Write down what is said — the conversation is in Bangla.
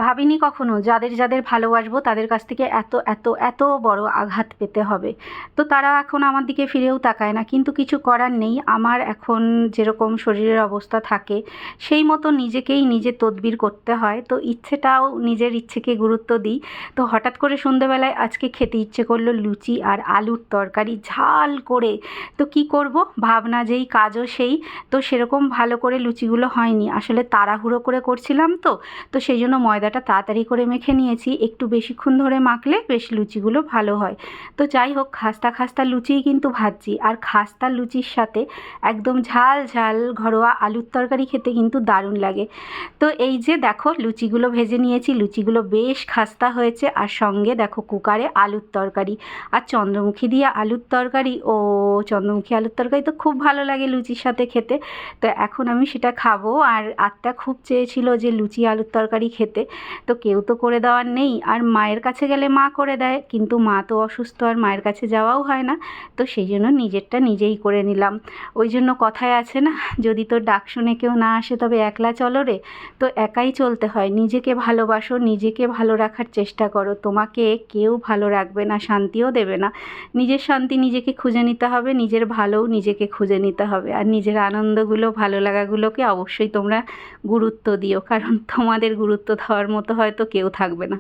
ভাবিনি কখনো যাদের যাদের ভালোবাসবো তাদের কাছ থেকে এত এত এত বড় আঘাত পেতে হবে। তো তারা এখন আমার দিকে ফিরেও তাকায় না, কিন্তু কিছু করার নেই। আমার এখন যেরকম শরীরের অবস্থা থাকে সেই মতো নিজেকেই নিজে তদবির করতে হয়। তো ইচ্ছেটাও নিজের ইচ্ছেকে গুরুত্ব দিই। তো হঠাৎ করে সন্ধেবেলায় আজকে খেতে ইচ্ছে করলো লুচি আর আলুর তরকারি ঝাল করে। তো কি করব, ভাবনা যেই কাজও সেই। তো সেরকম ভালো করে লুচিগুলো হয়নি, আসলে তাড়াহুড়ো করে করছিলাম। তো সেই জন্য ময়দাটা তাড়াতাড়ি করে মেখে নিয়েছি, একটু বেশিক্ষণ ধরে মাখলে বেশ লুচিগুলো ভালো হয়। তো যাই হোক, খাস্তা খাস্তা লুচিই কিন্তু ভাজছি, আর খাস্তা লুচির সাথে একদম ঝাল ঝাল ঘরোয়া আলুর তরকারি খেতে কিন্তু দারুণ লাগে। তো এই যে দেখো লুচিগুলো ভেজে নিয়েছি, লুচিগুলো বেশ খাস্তা হয়েছে, আর সঙ্গে দেখো কুকারে আলুর তরকারি আর চন্দ্রমুখী দিয়ে আলুর তরকারি। ও চন্দ্রমুখী আলুর তরকারি তো খুব ভালো লাগে লুচির সাথে খেতে। তো এখন আমি সেটা খাবো। আর আত্মা খুব চেয়েছিল যে লুচি আলুর তরকারি খেতে, তো কেউ তো করে দেওয়ার নেই। আর মায়ের কাছে গেলে মা করে দেয়, কিন্তু মা তো অসুস্থ, আর মায়ের কাছে যাওয়াও হয় না। তো সেই জন্য নিজেরটা নিজেই করে নিলাম। ওই জন্য কথায় আছে না, যদি তোর ডাক শুনে কেউ না আসে তবে একলা চলো রে। তো একাই চলতে হয়। নিজেকে ভালোবাসো, নিজেকে ভালো রাখার চেষ্টা করো। তোমাকে কেউ ভালো রাখবে না, শান্তিও দেবে না। নিজের শান্তি নিজেকে খুঁজে নিতে হবে, নিজের ভালোও নিজেকে খুঁজে নিতে হবে। আর নিজের আনন্দগুলো ভালো লাগাগুলোকে অবশ্যই তোমরা গুরুত্ব দিও, কারণ তোমাদের গুরুত্ব দেওয়ার মতো হয়তো কেউ থাকবে না।